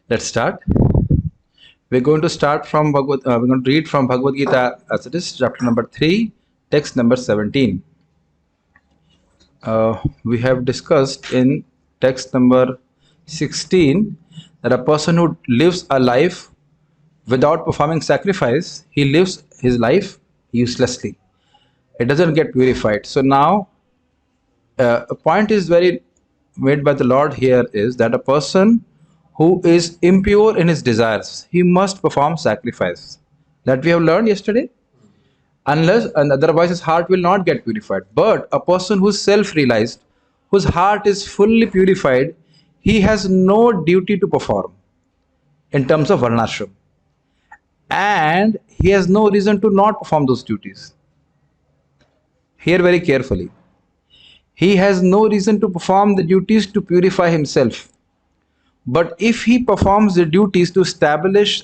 Let's start. We're going to start from we're going to read from Bhagavad Gita as it is, chapter number 3, text number 17. We have discussed in text number 16 that a person who lives a life without performing sacrifice, he lives his life uselessly. It doesn't get purified. So now, a point is very made by the Lord here is that a person who is impure in his desires, he must perform sacrifice. That we have learned yesterday. Unless and otherwise his heart will not get purified. But a person who is self-realized, whose heart is fully purified, he has no duty to perform in terms of varnashram. And he has no reason to not perform those duties. Hear very carefully. He has no reason to perform the duties to purify himself. But if he performs the duties to establish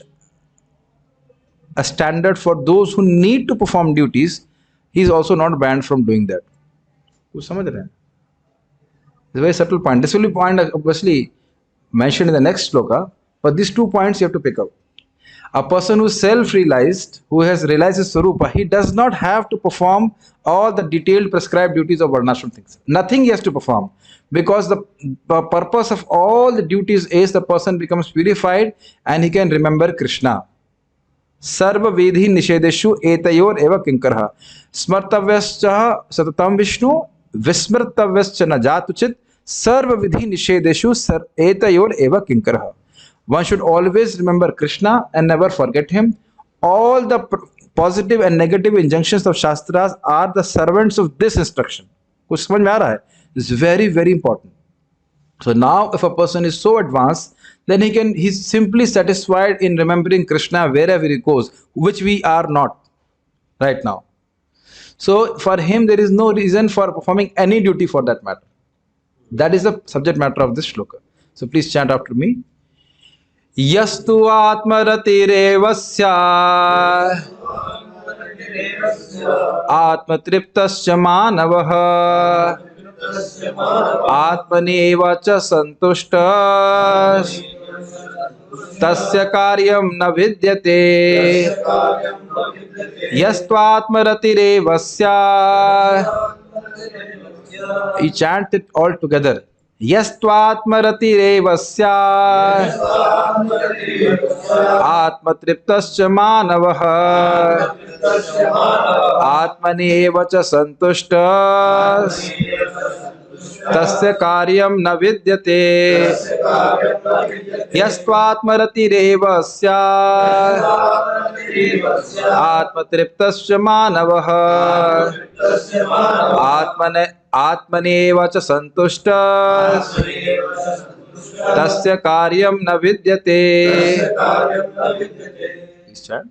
a standard for those who need to perform duties, he is also not banned from doing that. It's a very subtle point. This will be point obviously mentioned in the next sloka, but these 2 points you have to pick up. A person who is self-realized, who has realized his Swarupa, he does not have to perform all the detailed prescribed duties of varnashram things. Nothing he has to perform, because the purpose of all the duties is the person becomes purified and he can remember Krishna. Sarva vedhi nishedeshu etayor eva kinkarha smartavyascha satatam vishnu vismrtavyascha na jatuchit sarva vidhi nishedeshu etayor eva kinkarha. One should always remember Krishna and never forget him. All the positive and negative injunctions of Shastras are the servants of this instruction. कुछ समझ में आ रहा है? It's very, very important. So now if a person is so advanced, then he's simply satisfied in remembering Krishna wherever he goes, which we are not right now. So for him there is no reason for performing any duty for that matter. That is the subject matter of this shloka. So please chant after me. Yastu atmaratirevasya atmatriptasya manavah atmaneva cha santushtas tasya karyam na vidyate yastvatmaratirevasya. You chant it all together. Yastvatmaratirevasya atmatriptasya manavah atmaneva cha santushtas tasya karyam na vidyate yastvatmaratirevasya atmatriptasya manavah atmaneva cha santushtas tasya karyam na vidyate. Please chant.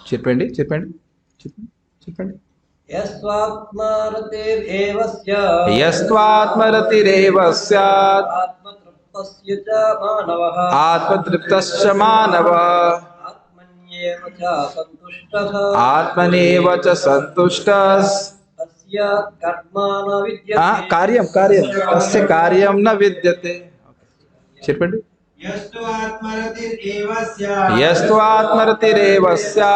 Chirpandi. Yastvatmaratirevasya atmatriptasya manavah atmaneva cha santushtas karyam tasya karyam na vidyate. Chirpandi. Yastvatmaratirevasya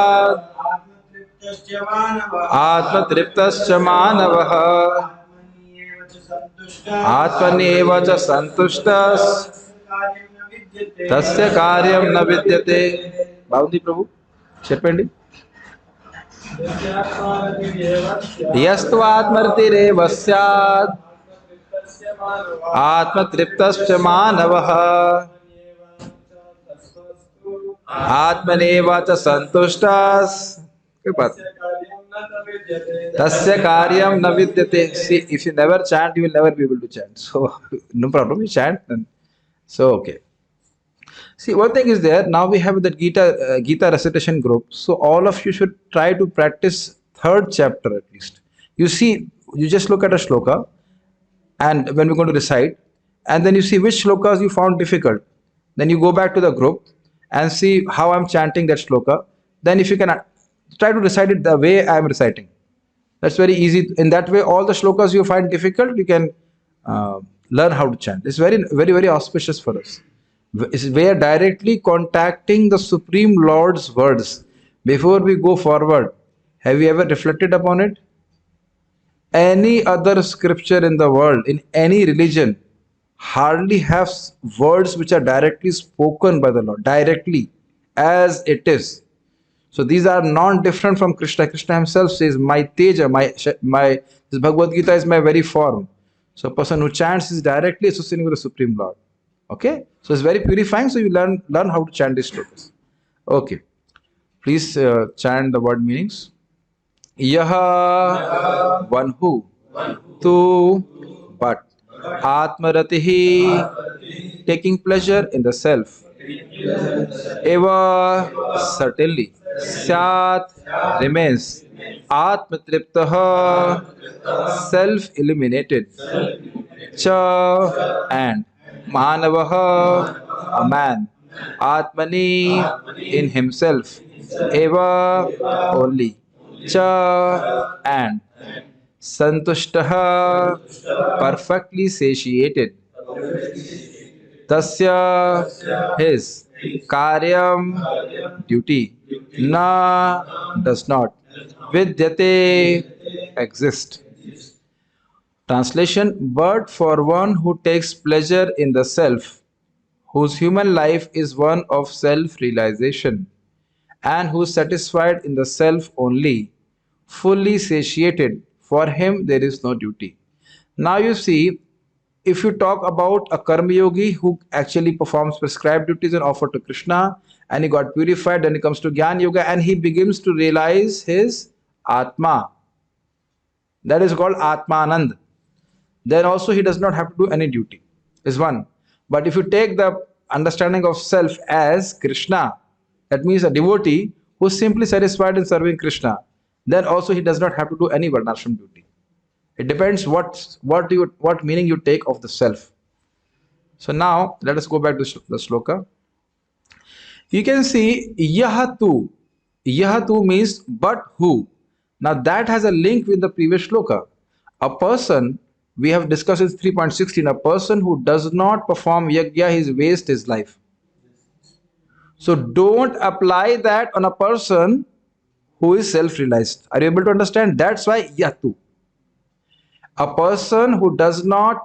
atmatriptasya manavah atmaneva cha santushtas tasya karyam na vidyate. Bhavandi Prabhu. Chirpandi. Yastvatmaratirevasya atmatriptasya manavah atmaneva cha santushtas tasya karyam na vidyate. See, if you never chant, you will never be able to chant. So no problem, you chant. So okay. See, one thing is there. Now we have that Gita recitation group. So all of you should try to practice 3rd chapter at least. You see, you just look at a shloka, and when we're going to recite, and then you see which shlokas you found difficult. Then you go back to the group and see how I'm chanting that shloka. Then if you can try to recite it the way I'm reciting. That's very easy. In that way, all the shlokas you find difficult, you can learn how to chant. It's very, very, very auspicious for us. We are directly contacting the Supreme Lord's words. Before we go forward, have you ever reflected upon it? Any other scripture in the world, in any religion, hardly have words which are directly spoken by the Lord, directly, as it is. So these are non-different from Krishna. Krishna himself says, "My teja, my this Bhagavad Gita is my very form." So a person who chants is directly associating with the Supreme Lord. Okay, so it's very purifying. So you learn how to chant these shlokas. Okay, please chant the word meanings. Yaha, one who, tu, but, Atmaratihi, taking pleasure in the self, Eva, certainly, Syat, remains, Atmatriptaha, self eliminated, Cha, and, Manavaha, a man, Atmani, in himself, Eva, only, Cha, and, Santushtaha, perfectly satiated, Tasya, his, Karyam, duty, Na, does not, Vidyate, exist. Translation: but for one who takes pleasure in the self, whose human life is one of self realization, and who is satisfied in the self only, fully satiated, for him there is no duty. Now you see, if you talk about a karma yogi who actually performs prescribed duties and offer to Krishna, and he got purified, then he comes to Gyan Yoga and he begins to realize his Atma. That is called Atmanand. Then also he does not have to do any duty, is one. But if you take the understanding of self as Krishna, that means a devotee who is simply satisfied in serving Krishna, then also he does not have to do any varnashram duty. It depends what meaning you take of the self. So now let us go back to the shloka. You can see yahatu. Yahatu means but who. Now that has a link with the previous shloka. A person, we have discussed in 3.16, a person who does not perform yajna, his waste his life. So don't apply that on a person who is self-realized. Are you able to understand? That's why yatu. A person who does not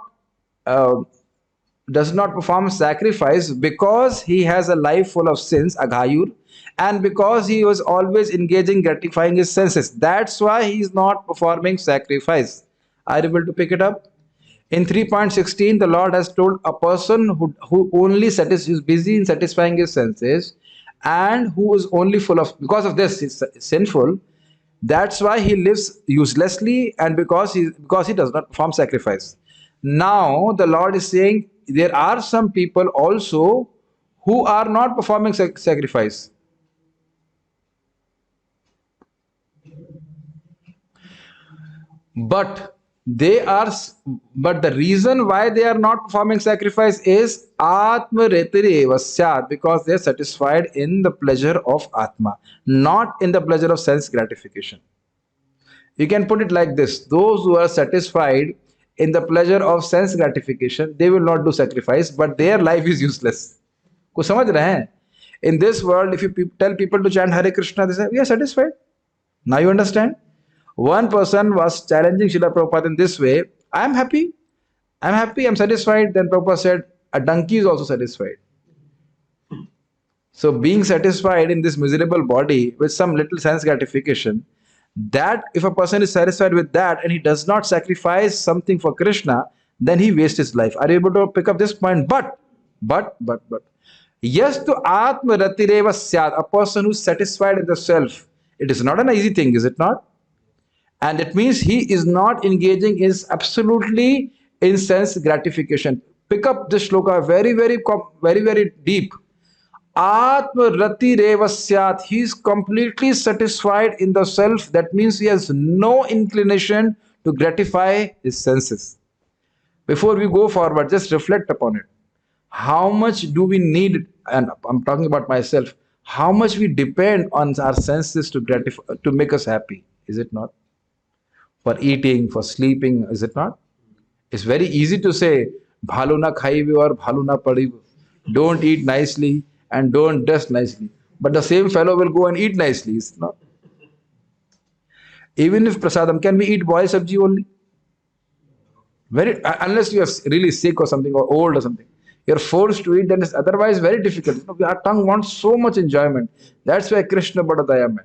perform sacrifice because he has a life full of sins, aghayur, and because he was always engaging gratifying his senses. That's why he is not performing sacrifice. Are you able to pick it up? In 3.16, the Lord has told a person who only is busy in satisfying his senses and who is only full of, because of this, is sinful. That's why he lives uselessly and because he does not perform sacrifice. Now the Lord is saying there are some people also who are not performing sacrifice. But the reason why they are not performing sacrifice is Atma Retire Vasyat, because they are satisfied in the pleasure of Atma, not in the pleasure of sense gratification. You can put it like this: those who are satisfied in the pleasure of sense gratification, they will not do sacrifice, but their life is useless. कुछ समझ रहे हैं? In this world, if you tell people to chant Hare Krishna, they say, we are satisfied. Now you understand? One person was challenging Srila Prabhupada in this way: I am happy, I'm satisfied. Then Prabhupada said, a donkey is also satisfied. So being satisfied in this miserable body with some little sense gratification, that if a person is satisfied with that and he does not sacrifice something for Krishna, then he wastes his life. Are you able to pick up this point? But. Yes, to Atma Ratireva Syat, a person who is satisfied in the self. It is not an easy thing, is it not? And it means he is not engaging absolutely in sense gratification. Pick up this shloka very deep. Atma Rati Revasyat. He is completely satisfied in the self. That means he has no inclination to gratify his senses. Before we go forward, just reflect upon it. How much do we need, and I'm talking about myself, how much we depend on our senses to make us happy, is it not? For eating, for sleeping, is it not? It's very easy to say, bhalu na khaive or bhalu na padive. don't eat nicely, and don't dress nicely. But the same fellow will go and eat nicely. It's not. Even if prasadam, can we eat boiled sabji only? Very unless you are really sick or something or old or something, you're forced to eat. Then it's otherwise very difficult. Our tongue wants so much enjoyment. That's why Krishna Badadaya mein.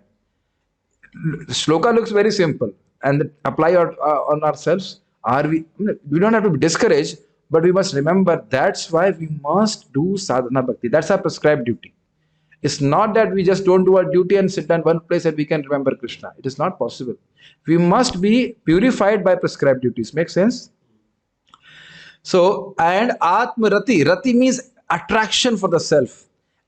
Shloka looks very simple and apply on ourselves. Are we? We don't have to be discouraged, but we must remember that's why we must do sadhana bhakti. That's our prescribed duty. It's not that we just don't do our duty and sit down one place and we can remember Krishna. It is not possible. We must be purified by prescribed duties. Make sense? So, and Atma Rati. Rati means attraction for the self.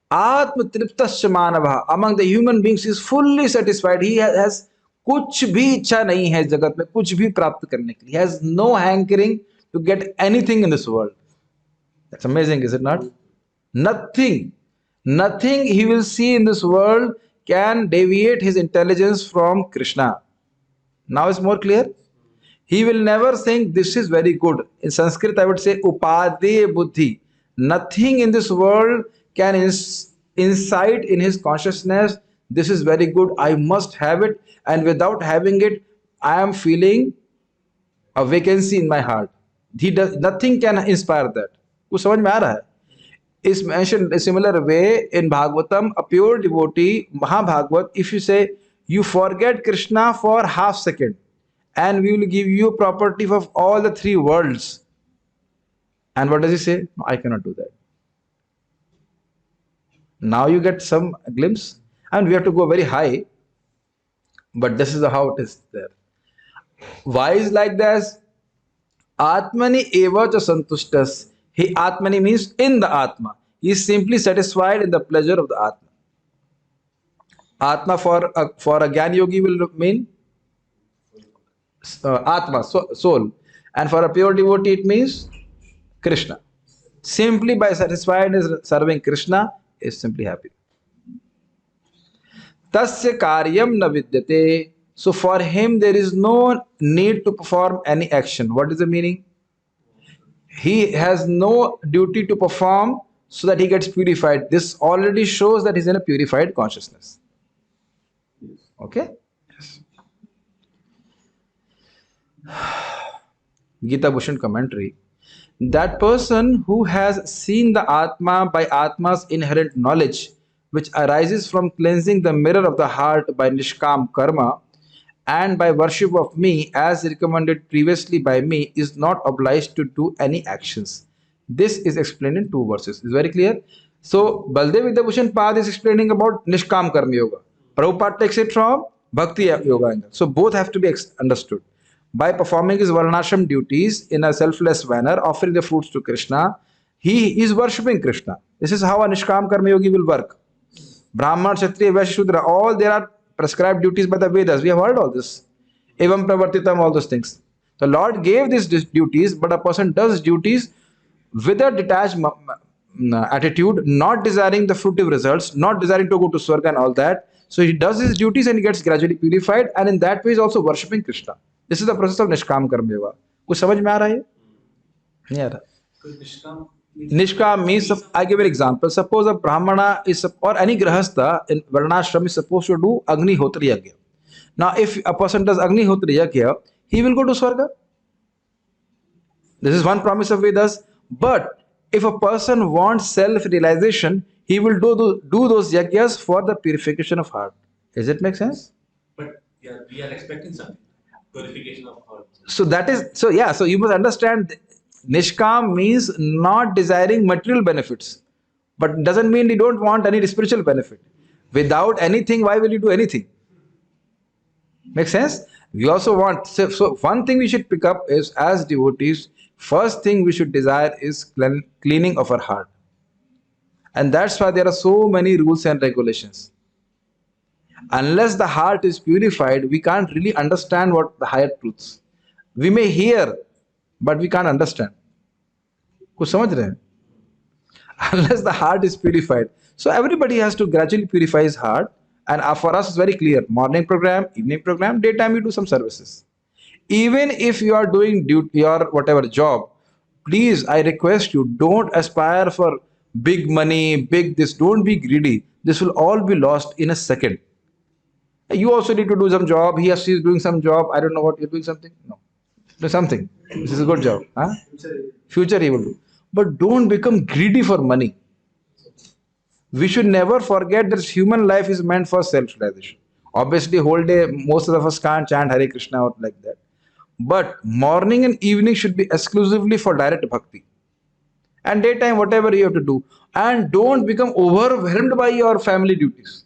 Atma Triptasya Manava. Among the human beings, is fully satisfied. He has कुछ भी इच्छा नहीं है जगत में कुछ भी प्राप्त करने के लिए. He has no hankering to get anything in this world. That's amazing, is it not? Nothing he will see in this world can deviate his intelligence from Krishna. Now it's more clear? He will never think this is very good. In Sanskrit, I would say upade buddhi. Nothing in this world can incite in his consciousness, this is very good, I must have it, and without having it, I am feeling a vacancy in my heart. Nothing can inspire that. कुछ समझ में आ रहा है? Is mentioned a similar way in Bhagavatam, a pure devotee, Mahabhagavat, if you say, you forget Krishna for half second, and we will give you property of all the three worlds. And what does he say? No, I cannot do that. Now you get some glimpse, and we have to go very high, but this is how it is there. Why is like this? Atmani eva cha santushtas. He Atmani means in the Atma. He is simply satisfied in the pleasure of the Atma. Atma for a Gyan Yogi will mean Atma, soul. And for a pure devotee it means Krishna. Simply by satisfied in serving Krishna is simply happy. Tasya karyam na vidyate. So for him there is no need to perform any action. What is the meaning? He has no duty to perform so that he gets purified. This already shows that he's in a purified consciousness. Okay? Yes. Gita Bhushan commentary. That person who has seen the Atma by Atma's inherent knowledge, which arises from cleansing the mirror of the heart by Nishkam Karma, and by worship of me as recommended previously by me, is not obliged to do any actions. This is explained in 2 verses. Is very clear? So Baldev Vidyabhushan Pad is explaining about Nishkam Karma Yoga. Prabhupada takes it from Bhakti Yoga. So both have to be understood. By performing his Varnashram duties in a selfless manner, offering the fruits to Krishna, he is worshipping Krishna. This is how a Nishkam Karma Yogi will work. Brahman, Kshatriya, Vaishya, Shudra, all there are prescribed duties by the Vedas. We have heard all this. Evam pravartitam, all those things. The Lord gave these duties, but a person does duties with a detached attitude, not desiring the fruitive results, not desiring to go to Swarga and all that. So he does his duties and he gets gradually purified, and in that way is also worshipping Krishna. This is the process of Nishkam Karma Yoga. कुछ समझ में आ रहा है? नहीं आ रहा. Nishkam means, I give an example. Suppose a Brahmana is, or any Grahastha in Varnashram is supposed to do Agnihotra Yajna. Now, if a person does Agnihotra Yajna, he will go to Swarga. This is one promise of Vedas. But if a person wants self-realization, he will do those yajnas for the purification of heart. Does it make sense? But yeah, we are expecting something. Purification of heart. So that is, so yeah, so you must understand, Nishkam means not desiring material benefits, but doesn't mean you don't want any spiritual benefit. Without anything, why will you do anything? Make sense? We also want, so one thing we should pick up is, as devotees, first thing we should desire is cleaning of our heart. And that's why there are so many rules and regulations. Unless the heart is purified, we can't really understand what the higher truths. We may hear, but we can't understand. कुछ समझ रहे हैं? Unless the heart is purified. So everybody has to gradually purify his heart. And for us, it's very clear. Morning program, evening program, daytime you do some services. Even if you are doing your whatever job, please, I request you, don't aspire for big money, big this. Don't be greedy. This will all be lost in a second. You also need to do some job. He or she is doing some job. I don't know what you're doing something. No, do something. This is a good job. Huh? Future he will do. But don't become greedy for money. We should never forget that human life is meant for self-realization. Obviously, whole day most of us can't chant Hare Krishna or like that. But morning and evening should be exclusively for direct bhakti. And daytime, whatever you have to do. And don't become overwhelmed by your family duties.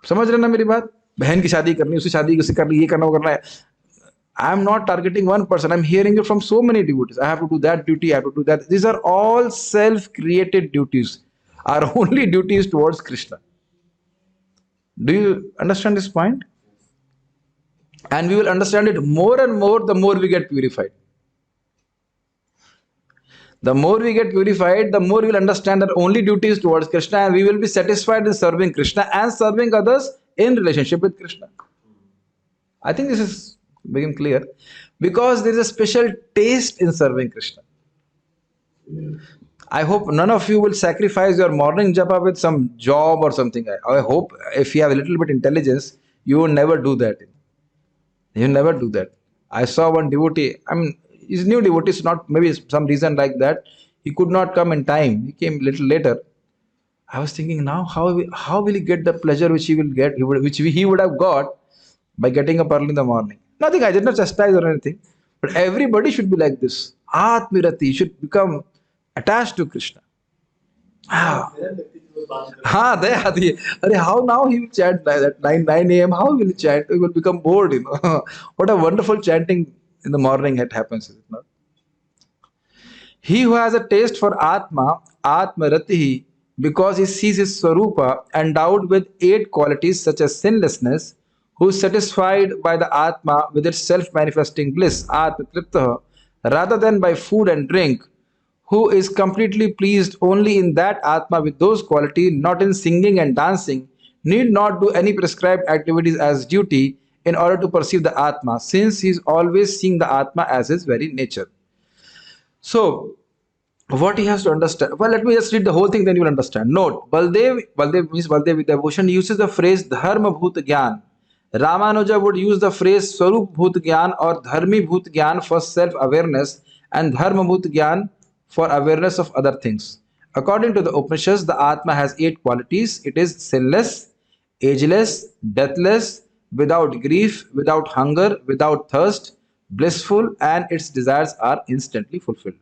समझ रहे ना मेरी बात? बहन की शादी करनी, उसकी शादी किसी करनी, ये करना वो करना है. I am not targeting one person. I'm hearing it from so many devotees. I have to do that duty. I have to do that. These are all self-created duties. Our only duty is towards Krishna. Do you understand this point? And we will understand it more and more the more we get purified. The more we get purified, the more we will understand that only duty is towards Krishna, and we will be satisfied in serving Krishna and serving others in relationship with Krishna. I think this is become clear because there is a special taste in serving Krishna. I hope none of you will sacrifice your morning japa with some job or something. I hope if you have a little bit intelligence, you will never do that. You will never do that. I saw one devotee, I mean, he's new devotee, so not maybe some reason like that. He could not come in time. He came a little later. I was thinking now, how will he get the pleasure which he will get, which he would have got by getting up early in the morning? Nothing, I did not chastise or anything. But everybody should be like this. Atmirati should become attached to Krishna. How now he will chant at 9 a.m. How will he chant? He will become bored, you know. What a wonderful chanting in the morning it happens, is it not? He who has a taste for Atma, Atmaratihi, because he sees his Swarupa endowed with 8 qualities such as sinlessness, who is satisfied by the Atma with its self-manifesting bliss, Atmatriptaha, rather than by food and drink, who is completely pleased only in that Atma with those qualities, not in singing and dancing, need not do any prescribed activities as duty in order to perceive the Atma, since he is always seeing the Atma as his very nature. So, what he has to understand, well, let me just read the whole thing, then you will understand. Note, Baldev means Baldev with devotion, uses the phrase Dharma Bhut Gyan. Ramanuja would use the phrase Swarup Bhut Gyan or Dharmi Bhut Gyan for self-awareness and Dharma Bhut Gyan for awareness of other things. According to the Upanishads, the Atma has 8 qualities. It is sinless, ageless, deathless, without grief, without hunger, without thirst, blissful, and its desires are instantly fulfilled.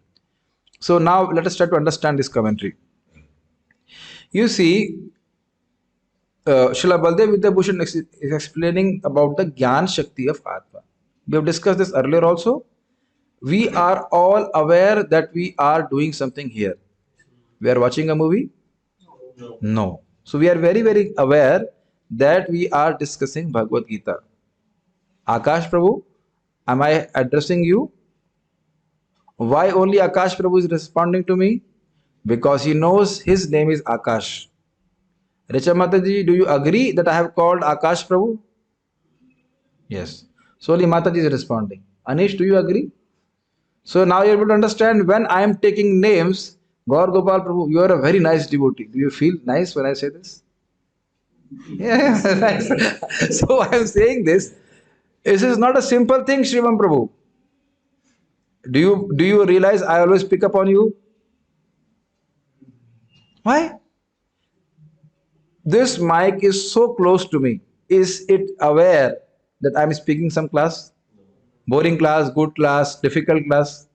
So now let us try to understand this commentary. You see, Srila Baldev Vidyabhushan is explaining about the Gyan Shakti of Atma. We have discussed this earlier also. We are all aware that we are doing something here. We are watching a movie? No. So we are very, very aware that we are discussing Bhagavad Gita. Akash Prabhu, am I addressing you? Why only Akash Prabhu is responding to me? Because he knows his name is Akash. Richa Mataji, do you agree that I have called Akash Prabhu? Yes. So only Mataji is responding. Anish, do you agree? So now you're able to understand when I am taking names, Gaur Gopal Prabhu, you are a very nice devotee. Do you feel nice when I say this? Yeah, nice. So I am saying this. This is not a simple thing, Shriman Prabhu. Do you realize I always pick up on you? Why? This mic is so close to me. Is it aware that I am speaking some class? Boring class, good class, difficult class.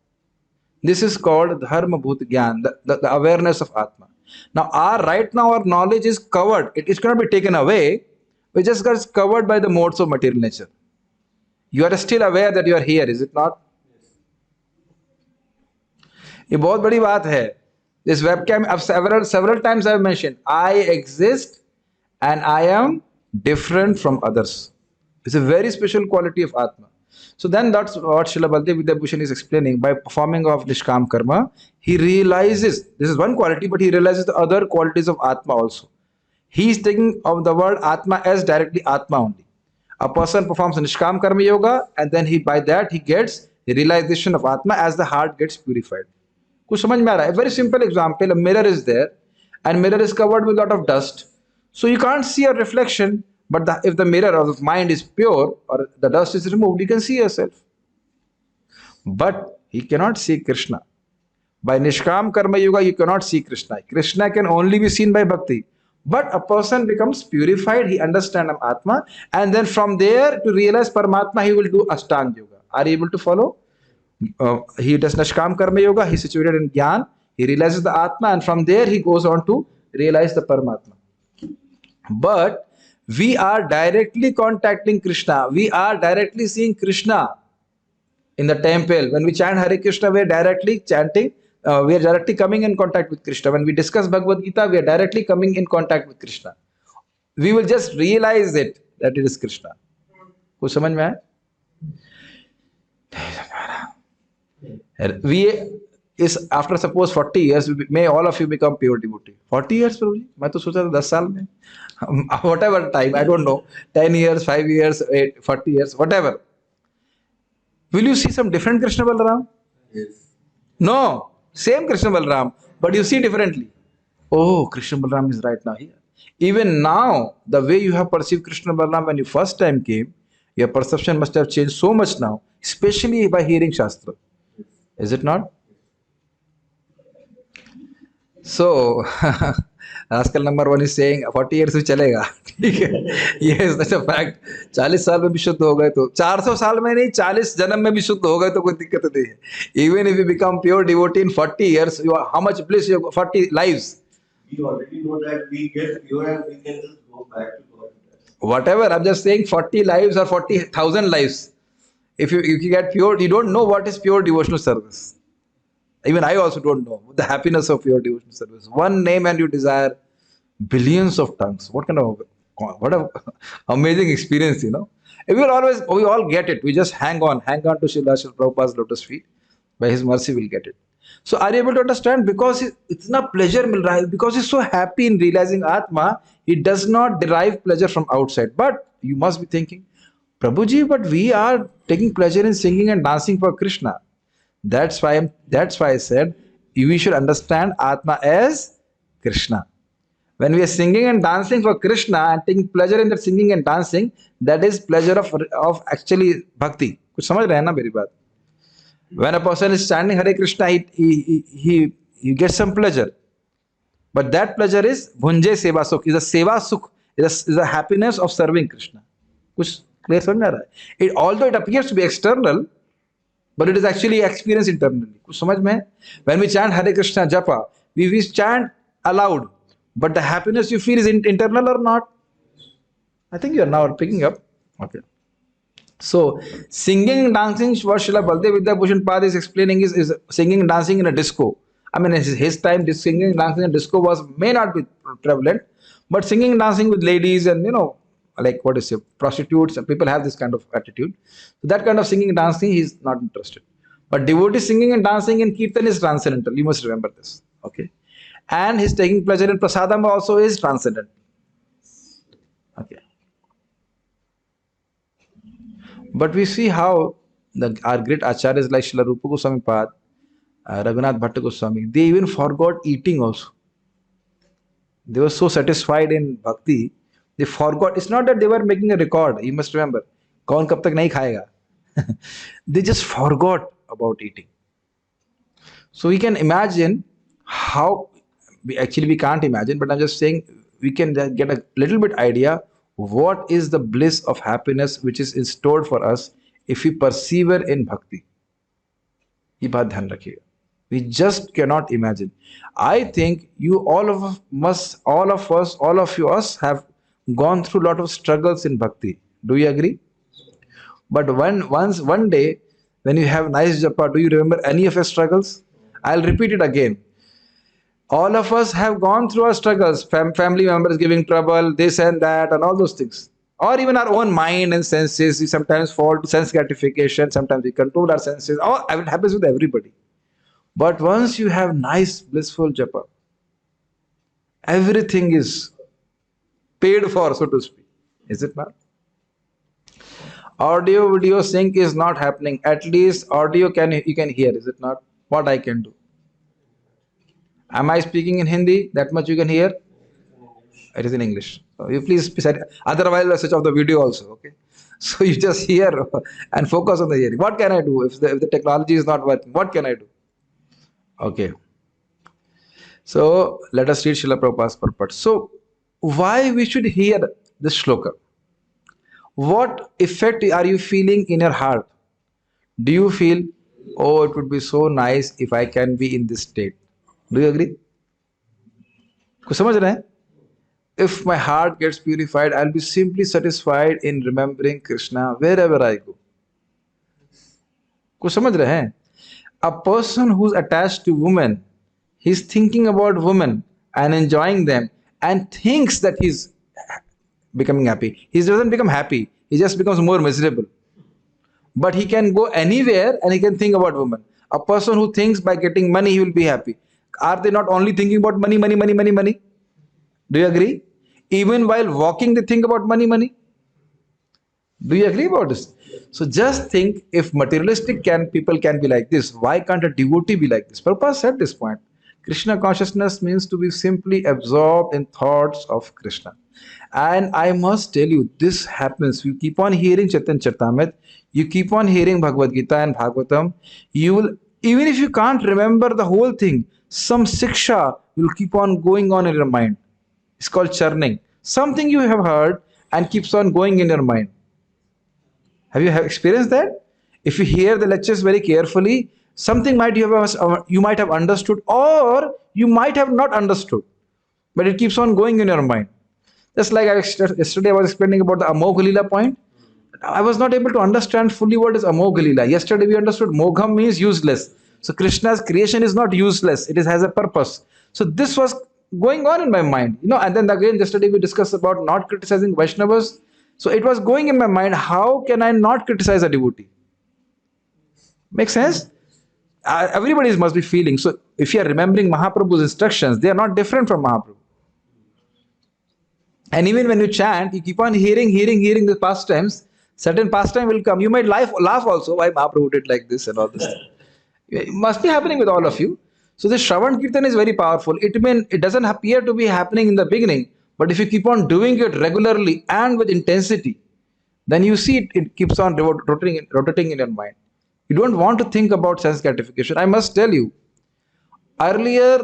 This is called Dharma Bhut Gyan, the awareness of Atma. Now, right now our knowledge is covered. It cannot be taken away. We just got covered by the modes of material nature. You are still aware that you are here, is it not? ये बहुत बड़ी बात है. This webcam, several times I have mentioned, I exist and I am different from others. It's a very special quality of Atma. So then that's what Srila Baldev Vidyabhushan is explaining. By performing of Nishkam Karma, he realizes, this is one quality, but he realizes the other qualities of Atma also. He is thinking of the word Atma as directly Atma only. A person performs Nishkam Karma Yoga and then by that he gets the realization of Atma as the heart gets purified. कुछ समझ में आ रहा है? Very simple example, a mirror is there and mirror is covered with a lot of dust. So you can't see a reflection, but if the mirror or the mind is pure or the dust is removed, you can see yourself. But he cannot see Krishna. By Nishkam Karma Yoga, you cannot see Krishna. Krishna can only be seen by bhakti. But a person becomes purified, he understands Atma, and then from there to realize Paramatma, he will do Ashtanga Yoga. Are you able to follow? He does Nishkam Karma Yoga, he's situated in Gyan, he realizes the Atma, and from there he goes on to realize the Paramatma. But we are directly contacting Krishna, we are directly seeing Krishna in the temple. When we chant Hare Krishna, we are directly chanting, we are directly coming in contact with Krishna. When we discuss Bhagavad Gita, we are directly coming in contact with Krishna. We will just realize it that it is Krishna. कुछ समझ में आया? We is after suppose 40 years, may all of you become pure devotee. 40 years, Prabhuji? मैं तो सोचा था 10 साल में. Whatever time, I don't know. 10 years, 5 years, 8, 40 years, whatever. Will you see some different Krishna Balaram? Yes. No, same Krishna Balaram, but you see differently. Oh, Krishna Balaram is right now here. Even now, the way you have perceived Krishna Balaram when you first time came, your perception must have changed so much now, especially by hearing Shastra. Is it not? So, आजकल number 1 is saying 40 years भी चलेगा. ठीक है? Yes, that's a fact. 40 साल में भी शुद्ध हो गए तो 400 साल में नहीं, 40 जन्म में भी शुद्ध हो गए तो कोई दिक्कत नहीं है. Even if you become pure devotee in 40 years, you are, how much bliss you have, 40 lives. We already know that we get pure and we can just go back to God. Whatever, I'm just saying 40 lives or 40,000 lives. If you get pure, you don't know what is pure devotional service. Even I also don't know the happiness of pure devotional service. One name and you desire billions of tongues. What a amazing experience, you know. We all get it. We just hang on to Srila Prabhupada's lotus feet. By his mercy, we'll get it. So are you able to understand? Because it's not pleasure mil raha hai, because he's so happy in realizing Atma, he does not derive pleasure from outside. But you must be thinking, Prabhuji, but we are taking pleasure in singing and dancing for Krishna. That's why I said we should understand Atma as Krishna. When we are singing and dancing for Krishna and taking pleasure in that singing and dancing, that is pleasure of actually bhakti. कुछ समझ रहे हैं ना मेरी बात? When a person is chanting Hare Krishna, he gets some pleasure. But that pleasure is bhunje seva sukh, is a seva sukh, is a happiness of serving Krishna. कुछ clear समझ में आ रहा है? Although it appears to be external, but it is actually experienced internally. कुछ समझ में है? When we chant Hare Krishna Japa, we chant aloud, but the happiness you feel is internal or not? I think you are now picking up. Okay. So, singing and dancing, what Srila Baldev Vidyabhushan Pad is explaining is singing and dancing in a disco. I mean, his time, this singing and dancing in a disco may not be prevalent, but singing and dancing with ladies and, like what is it, prostitutes, and people have this kind of attitude. So that kind of singing and dancing, he's not interested. But devotee singing and dancing in Kirtan is transcendental. You must remember this. Okay. And his taking pleasure in prasadam also is transcendental. Okay. But we see how our great acharyas like Srila Rupa Goswami Pad, Raghunath Bhatta Goswami, they even forgot eating also. They were so satisfied in bhakti, they forgot. It's not that they were making a record. You must remember, kaun kab tak nahi khayega. They just forgot about eating. So we can imagine how, we can't imagine, but I'm just saying we can get a little bit idea what is the bliss of happiness which is in store for us if we persevere in bhakti. ये बात ध्यान रखिएगा. We just cannot imagine. I think all of us have gone through a lot of struggles in bhakti. Do you agree? But one day, when you have nice japa, do you remember any of your struggles? I'll repeat it again. All of us have gone through our struggles, family members giving trouble, this and that, and all those things. Or even our own mind and senses, we sometimes fall to sense gratification, sometimes we control our senses. It happens with everybody. But once you have nice, blissful japa, everything is paid for, so to speak. Is it not? Audio, video sync is not happening. At least audio you can hear, is it not? What I can do. Am I speaking in Hindi? That much you can hear? It is in English. So you please, otherwise I'll switch off the video also. Okay. So you just hear and focus on the hearing. What can I do if the technology is not working? What can I do? Okay. So let us read Srila Prabhupada's purport. So why we should hear this shloka? What effect are you feeling in your heart? Do you feel, oh, it would be so nice if I can be in this state? Do you agree? कुछ समझ रहे हैं? If my heart gets purified, I'll be simply satisfied in remembering Krishna wherever I go. कुछ समझ रहे हैं? A person who's attached to women, he's thinking about women and enjoying them and thinks that he's becoming happy. He doesn't become happy. He just becomes more miserable. But he can go anywhere and he can think about women. A person who thinks by getting money he will be happy. Are they not only thinking about money, money, money, money, money? Do you agree? Even while walking, they think about money, money. Do you agree about this? So just think, if materialistic people can be like this, why can't a devotee be like this? Prabhupada said this point. Krishna consciousness means to be simply absorbed in thoughts of Krishna. And I must tell you, this happens. You keep on hearing Chaitanya Charitamrita, you keep on hearing Bhagavad Gita and Bhagavatam, you will, even if you can't remember the whole thing, some siksha will keep on going on in your mind. It's called churning. Something you have heard and keeps on going in your mind. Have you experienced that? If you hear the lectures very carefully, something you might have understood, or you might have not understood, but it keeps on going in your mind. Just like yesterday I was explaining about the Amogha Leela point. I was not able to understand fully what is Amogha Leela. Yesterday we understood Mogham means useless. So Krishna's creation is not useless. It has a purpose. So this was going on in my mind. And then again yesterday we discussed about not criticizing Vaishnavas. So it was going in my mind, how can I not criticize a devotee? Make sense? Everybody must be feeling. So if you are remembering Mahaprabhu's instructions, they are not different from Mahaprabhu. And even when you chant, you keep on hearing the pastimes. Certain pastime will come. You might laugh also. Why Mahaprabhu did like this and all this. It must be happening with all of you. So this Shravan Kirtan is very powerful. It doesn't appear to be happening in the beginning, but if you keep on doing it regularly and with intensity, then you see it keeps on rotating in your mind. You don't want to think about sense gratification. I must tell you, earlier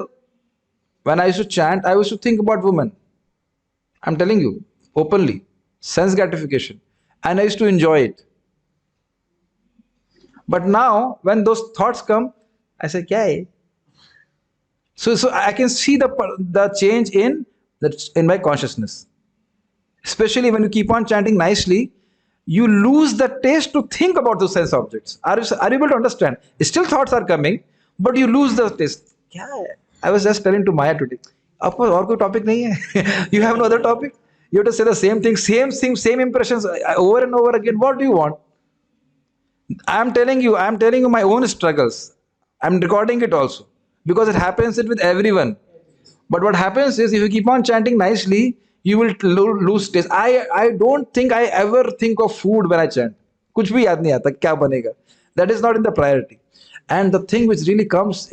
when I used to chant, I used to think about women. I'm telling you openly, sense gratification, and I used to enjoy it. But now when those thoughts come, I say, "Kya hai?" So I can see the change in my consciousness. Especially when you keep on chanting nicely, you lose the taste to think about those sense objects. Are you able to understand? Still thoughts are coming, but you lose the taste. Kya hai? I was just telling to Maya today. Of course, और कोई topic नहीं है. You have no other topic. You have to say the same thing, same impressions over and over again. What do you want? I'm telling you my own struggles. I'm recording it also because it happens with everyone. But what happens is, if you keep on chanting nicely, you will lose taste. I don't think I ever think of food when I chant. कुछ भी याद नहीं आता क्या बनेगा. That is not in the priority. And the thing which really comes,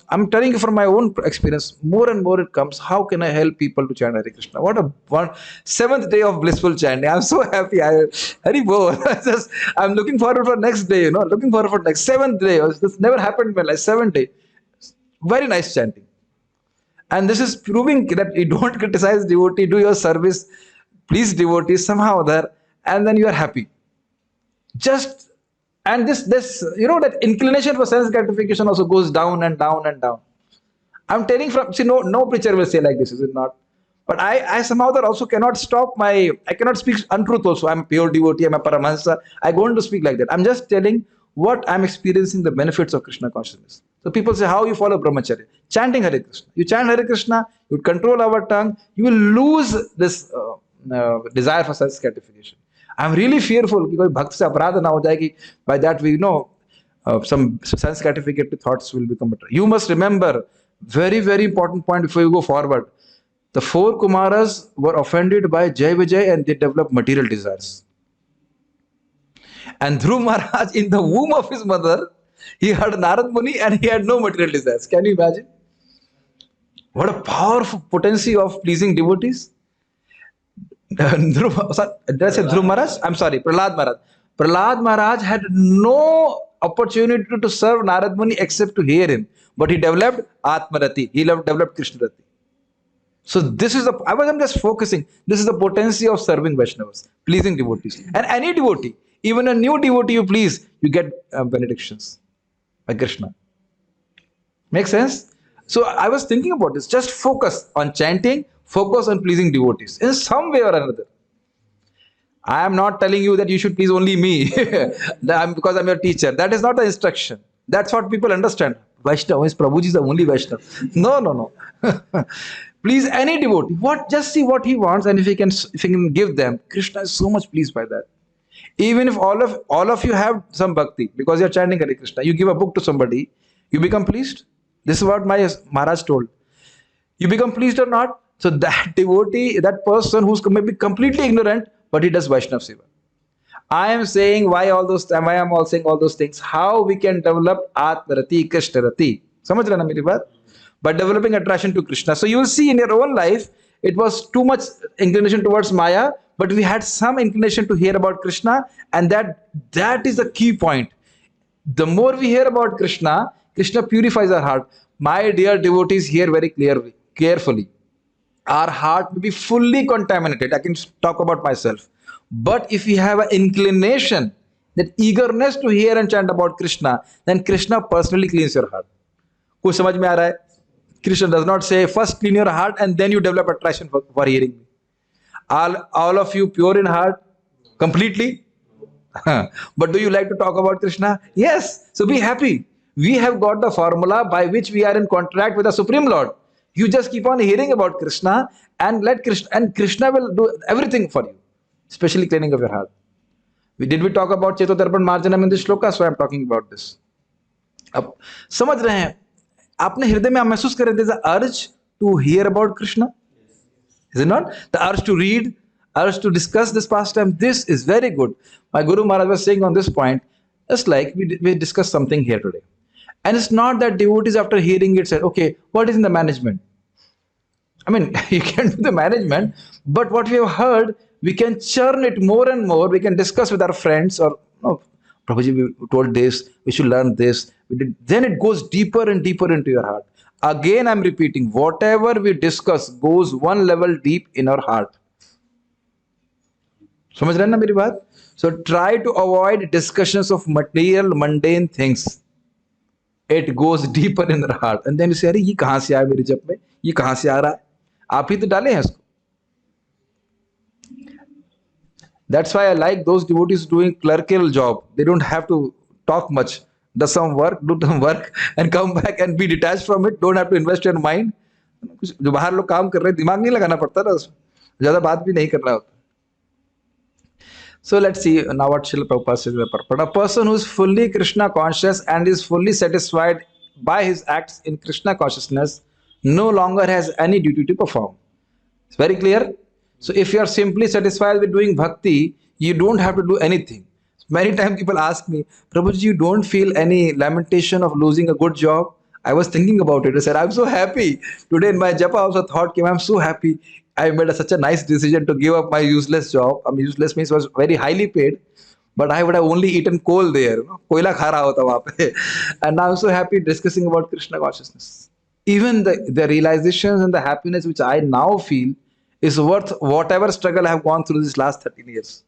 I'm telling you from my own experience, more and more it comes. How can I help people to chant Hare Krishna? What a seventh day of blissful chanting. I'm so happy. I'm looking forward for next day, looking forward for next seventh day. This never happened in my life. Seventh day. Very nice chanting. And this is proving that you don't criticize devotee, do your service, please devotees somehow there, and then you are happy. And this that inclination for sense gratification also goes down and down and down. I'm telling no preacher will say like this, is it not? But I somehow that also cannot stop I cannot speak untruth also. I'm a pure devotee, I'm a Paramahansa. I go on to speak like that. I'm just telling what I'm experiencing, the benefits of Krishna consciousness. So people say, how you follow brahmacharya? Chanting Hare Krishna. You chant Hare Krishna, you control our tongue, you will lose this desire for sense gratification. I'm really fearful because bhakt se aparadha na ho jayegi. By that we know some sense gratificatory thoughts will become better. You must remember, very, very important point before you go forward. The 4 Kumaras were offended by Jai Vijay and they developed material desires. And Dhruv Maharaj, in the womb of his mother, he heard Narad Muni and he had no material desires. Can you imagine? What a powerful potency of pleasing devotees. Did I say Dhruv Maharaj? I'm sorry, Prahlad Maharaj. Prahlad Maharaj had no opportunity to serve Narad Muni except to hear him. But he developed Atmarati. He developed Krishna Rati. So this is I wasn't just focusing. This is the potency of serving Vaishnavas, pleasing devotees. And any devotee, even a new devotee you please, you get benedictions by Krishna. Make sense? So I was thinking about this. Just focus on chanting, focus on pleasing devotees in some way or another. I am not telling you that you should please only me because I'm your teacher. That is not the instruction. That's what people understand. Vaishnava is Prabhuji is the only Vaishnava. No, no, no. Please any devotee. Just see what he wants, and if he can give them. Krishna is so much pleased by that. Even if all of you have some bhakti because you're chanting Hare Krishna, you give a book to somebody, you become pleased. This is what my Maharaj told. You become pleased or not? So that devotee, that person who's maybe completely ignorant, but he does Vaishnav Seva. I am saying why I'm all saying all those things. How we can develop Atmarati, Krishna Rati. Samajh rahe na meri baat? By developing attraction to Krishna. So you will see in your own life, it was too much inclination towards Maya, but we had some inclination to hear about Krishna, and that is the key point. The more we hear about Krishna, Krishna purifies our heart. My dear devotees, hear very carefully. Our heart will be fully contaminated. I can talk about myself. But if we have an inclination, that eagerness to hear and chant about Krishna, then Krishna personally cleans your heart. Kuch samajh mein aa raha hai? Krishna does not say, first clean your heart and then you develop attraction for hearing me. All of you pure in heart, completely. But do you like to talk about Krishna? Yes. So be happy. We have got the formula by which we are in contract with the Supreme Lord. You just keep on hearing about Krishna and Krishna will do everything for you, especially cleaning of your heart. Did we talk about Chetodarpan Marjanam in this shloka? So I am talking about this. अब समझ रहे हैं? आपने हृदय में महसूस कर रहे थे urge to hear about Krishna? Is it not? The urge to read, urge to discuss this pastime. This is very good. My Guru Maharaj was saying on this point, just like we discussed something here today. And it's not that devotees after hearing it said, okay, what is in the management? I mean, you can do the management, but what we have heard, we can churn it more and more. We can discuss with our friends or, no, Prabhuji, we told this, we should learn this. Then it goes deeper and deeper into your heart. Again, I'm repeating, whatever we discuss goes one level deep in our heart. समझ रहे हैं ना मेरी बात? So try to avoid discussions of material, mundane things. It goes deeper in the heart. And then you say, अरे ये कहाँ से आया मेरे जप में? ये कहाँ से आ रहा है? आप ही तो डाले हैं इसको. That's why I like those devotees doing clerical job. They don't have to talk much. Do some work, and come back and be detached from it. Don't have to invest your mind. जो बाहर लोग काम कर रहे हैं, दिमाग नहीं लगाना पड़ता ना उसमें. ज़्यादा बात भी नहीं करना होता. So let's see now what Srila Prabhupada says. But a person who is fully Krishna conscious and is fully satisfied by his acts in Krishna consciousness no longer has any duty to perform. It's very clear. So if you are simply satisfied with doing bhakti, you don't have to do anything. Many times people ask me, Prabhuji, you don't feel any lamentation of losing a good job? I was thinking about it. I said, I'm so happy. Today in my japa also thought came, I'm so happy. I made such a nice decision to give up my useless job. I mean, useless means it was very highly paid, but I would have only eaten coal there. Koila kha raha hota wahan pe. And now I'm so happy discussing about Krishna consciousness. Even the realizations and the happiness which I now feel is worth whatever struggle I have gone through these last 13 years.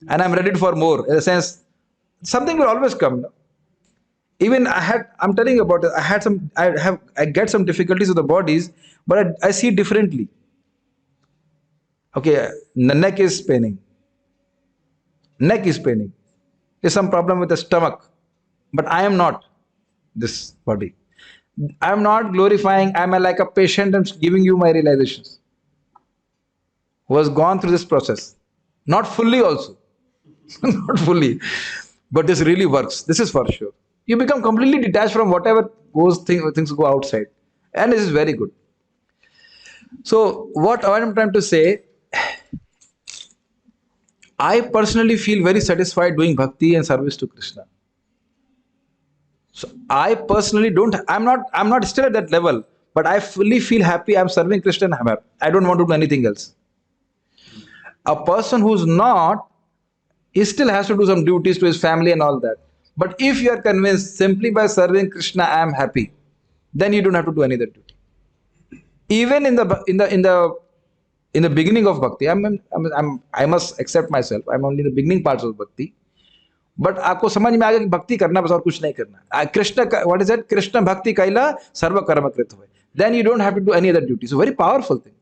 And I'm ready for more. In a sense, something will always come. No? Even I'm telling you about it, I get some difficulties with the bodies, but I see differently. Okay, the neck is paining. Neck is paining. There's some problem with the stomach. But I am not this body. I'm not glorifying. I'm like a patient and giving you my realizations. Who has gone through this process. Not fully also. Not fully. But this really works. This is for sure. You become completely detached from whatever things go outside. And this is very good. So what I'm trying to say, I personally feel very satisfied doing bhakti and service to Krishna. So I personally I'm not still at that level, but I fully feel happy. I'm serving Krishna and I'm happy. I don't want to do anything else. A person who's not, he still has to do some duties to his family and all that. But if you are convinced simply by serving Krishna, I am happy, then you don't have to do any other duty. Even in the beginning of bhakti, I must accept myself. I'm only in the beginning parts of bhakti. But आपको समझ में आ गया कि भक्ति करना बस और कुछ नहीं करना. Krishna, what is that? Krishna भक्ति कैला सर्व कर्म कृत हुए. Then you don't have to do any other duty. So very powerful thing.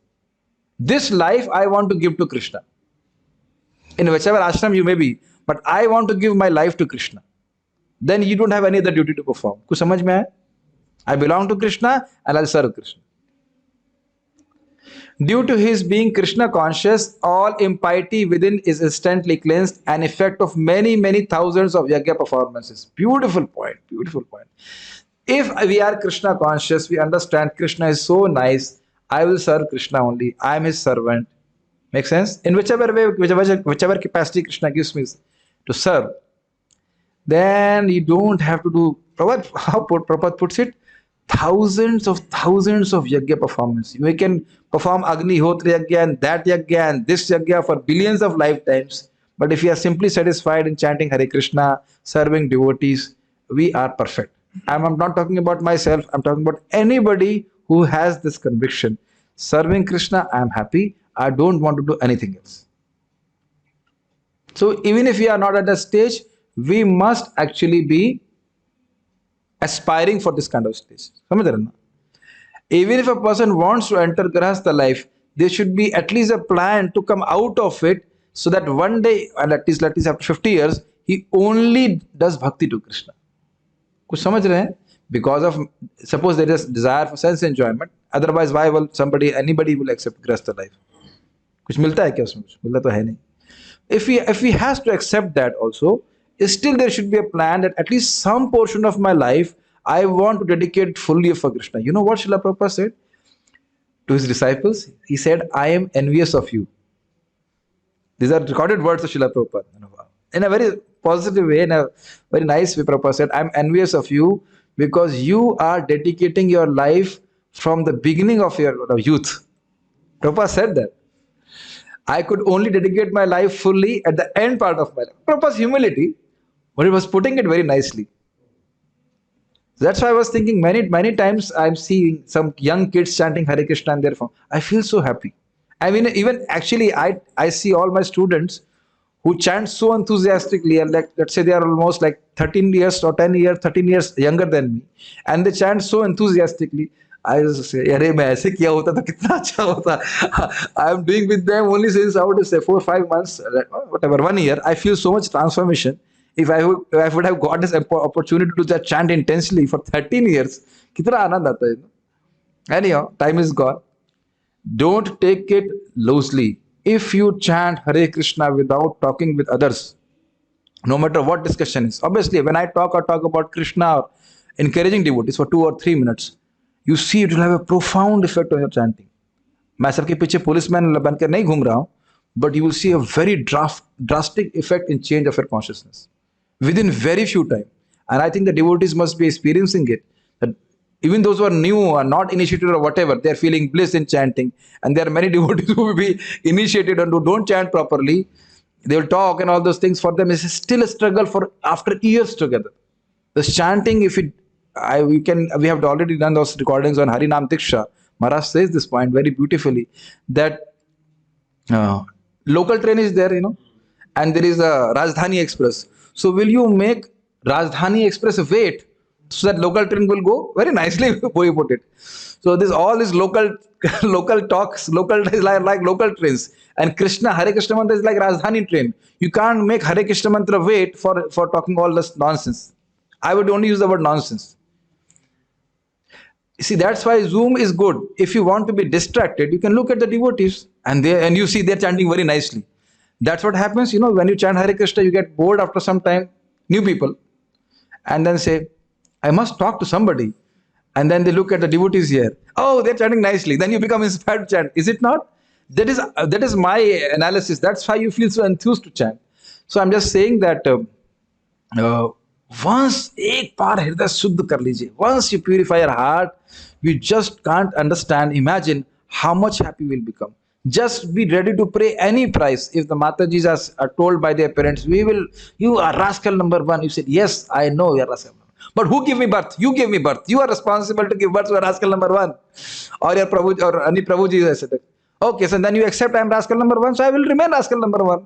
This life I want to give to Krishna in whichever ashram you may be, but I want to give my life to Krishna. Then you don't have any other duty to perform. कुछ समझ में आया? I belong to Krishna and I'll serve Krishna. Due to his being Krishna conscious, all impiety within is instantly cleansed, an effect of many, many thousands of yajna performances. Beautiful point, beautiful point. If we are Krishna conscious, we understand Krishna is so nice, I will serve Krishna only, I am his servant. Make sense? In whichever way, whichever capacity Krishna gives me to serve, then you don't have to do, how Prabhupada puts it, thousands of yajna performance. We can perform Agnihotra yajna and that yajna and this yajna for billions of lifetimes. But if we are simply satisfied in chanting Hare Krishna, serving devotees, we are perfect. I'm not talking about myself. I'm talking about anybody who has this conviction. Serving Krishna, I'm happy. I don't want to do anything else. So even if we are not at that stage, we must actually be aspiring for this kind of stage. समझ रहे ना? Even if a person wants to enter Grahastha life, there should be at least a plan to come out of it, so that one day, and at least after 50 years, he only does bhakti to Krishna. कुछ समझ रहे हैं? Because of, suppose there is desire for sense enjoyment, otherwise why will anybody will accept Grahastha life? कुछ मिलता है क्या उसमें? कुछ मिलता तो है नहीं. If he has to accept that also, still there should be a plan that at least some portion of my life I want to dedicate fully for Krishna. You know what Srila Prabhupada said to his disciples? He said, I am envious of you. These are recorded words of Srila Prabhupada. In a very positive way, in a very nice way, Prabhupada said, I am envious of you because you are dedicating your life from the beginning of your youth. Prabhupada said that. I could only dedicate my life fully at the end part of my life. Prabhupada's humility, but he was putting it very nicely. So that's why I was thinking many times I'm seeing some young kids chanting Hare Krishna in their phone. I feel so happy. I mean, even actually, I see all my students who chant so enthusiastically, and like, let's say they are almost like 13 years younger than me, and they chant so enthusiastically. I just say, अरे मैं ऐसे किया होता तो कितना अच्छा होता. I am doing with them only since I would say 4-5 months, whatever, 1 year. I feel so much transformation. If I would have got this opportunity to just chant intensely for 13 years, कितना आनंद आता है. Anyhow, time is gone. Don't take it loosely. If you chant Hare Krishna without talking with others, no matter what discussion is, obviously when I talk about Krishna or encouraging devotees for 2 or 3 minutes, you see it will have a profound effect on your chanting. मैं सबके पीछे policeman बनकर नहीं घूम रहा हूँ, but you will see a very drastic effect in change of your consciousness within very few time. And I think the devotees must be experiencing it. That even those who are new or not initiated or whatever, they are feeling bliss in chanting. And there are many devotees who will be initiated and who don't chant properly. They will talk and all those things. For them, it's still a struggle for after years together. The chanting, we have already done those recordings on Harinam Diksha. Maharaj says this point very beautifully, that local train is there, and there is a Rajdhani Express. So will you make Rajdhani Express wait so that local train will go? Very nicely you put it. So all this local talks, local is like local trains, and Hare Krishna mantra is like Rajdhani train. You can't make Hare Krishna mantra wait for talking all this nonsense. I would only use the word nonsense. See, that's why Zoom is good. If you want to be distracted, you can look at the devotees and you see they're chanting very nicely. That's what happens, when you chant Hare Krishna, you get bored after some time, new people, and then say, I must talk to somebody. And then they look at the devotees here. Oh, they're chanting nicely. Then you become inspired to chant. Is it not? That is my analysis. That's why you feel so enthused to chant. So I'm just saying that once एक बार हृदय शुद्ध कर लीजिए, once you purify your heart, you just can't understand, imagine how much happy we'll become. Just be ready to pay any price. If the Matajis are told by their parents, you are rascal number one. You said, yes, I know you are rascal number one. But who gave me birth? You gave me birth. You are responsible to give birth to a rascal number one. Or your Prabhu, or any Prabhuji said, okay, so then you accept I am rascal number one, so I will remain rascal number one.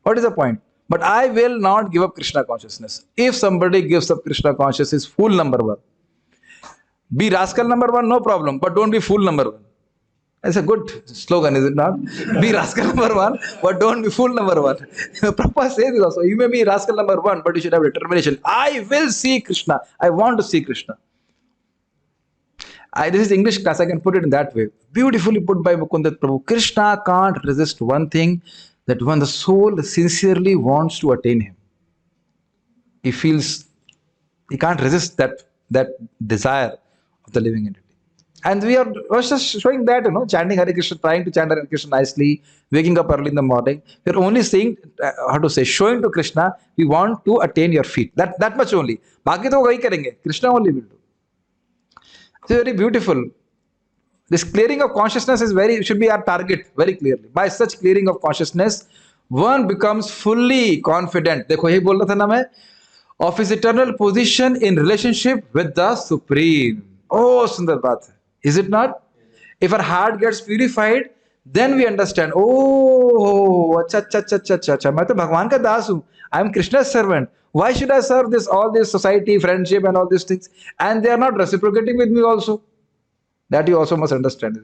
What is the point? But I will not give up Krishna consciousness. If somebody gives up Krishna consciousness, fool number one. Be rascal number one, no problem, but don't be fool number one. That's a good slogan, is it not? Be rascal number one, but don't be fool number one. Prabhupada says this also. You may be rascal number one, but you should have determination. I will see Krishna. I want to see Krishna. This is English class, I can put it in that way. Beautifully put by Mukundat Prabhu. Krishna can't resist one thing, that when the soul sincerely wants to attain him, he can't resist that desire of the living entity. And we are just showing that, chanting Hare Krishna, trying to chant Hare Krishna nicely, waking up early in the morning. We are only saying, showing to Krishna, we want to attain your feet. That much only. Baki to wahi karenge. Krishna only will do. It's very beautiful. This clearing of consciousness should be our target very clearly. By such clearing of consciousness, one becomes fully confident. देखो यही बोल रहा था ना मैं, of his eternal position in relationship with the Supreme. Oh, सुंदर बात है. Is it not? If our heart gets purified, then we understand. Oh, अच्छा. मैं तो भगवान का दास हूँ. I am Krishna's servant. Why should I serve all this society, friendship, and all these things? And they are not reciprocating with me also. That you also must understand.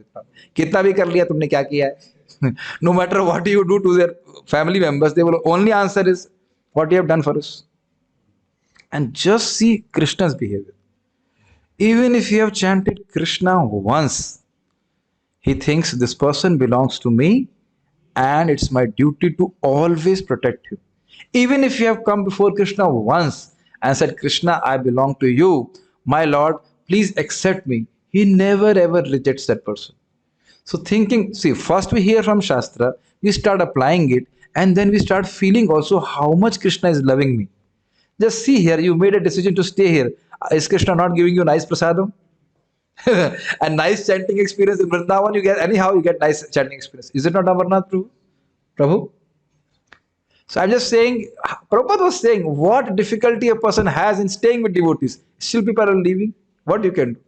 कितना भी कर लिया तुमने क्या किया है? No matter what you do to their family members, they will only answer is what you have done for us. And just see Krishna's behavior. Even if you have chanted Krishna once, he thinks this person belongs to me and it's my duty to always protect him. Even if you have come before Krishna once and said, Krishna, I belong to you, my Lord, please accept me. He never ever rejects that person. So first we hear from Shastra, we start applying it, and then we start feeling also how much Krishna is loving me. Just see here, you made a decision to stay here. Is Krishna not giving you nice prasadam? And nice chanting experience in Vrindavan, you get nice chanting experience. Is it not Amarnath Prabhu? So I'm just saying, Prabhupada was saying, what difficulty a person has in staying with devotees. Still people are leaving. What you can do?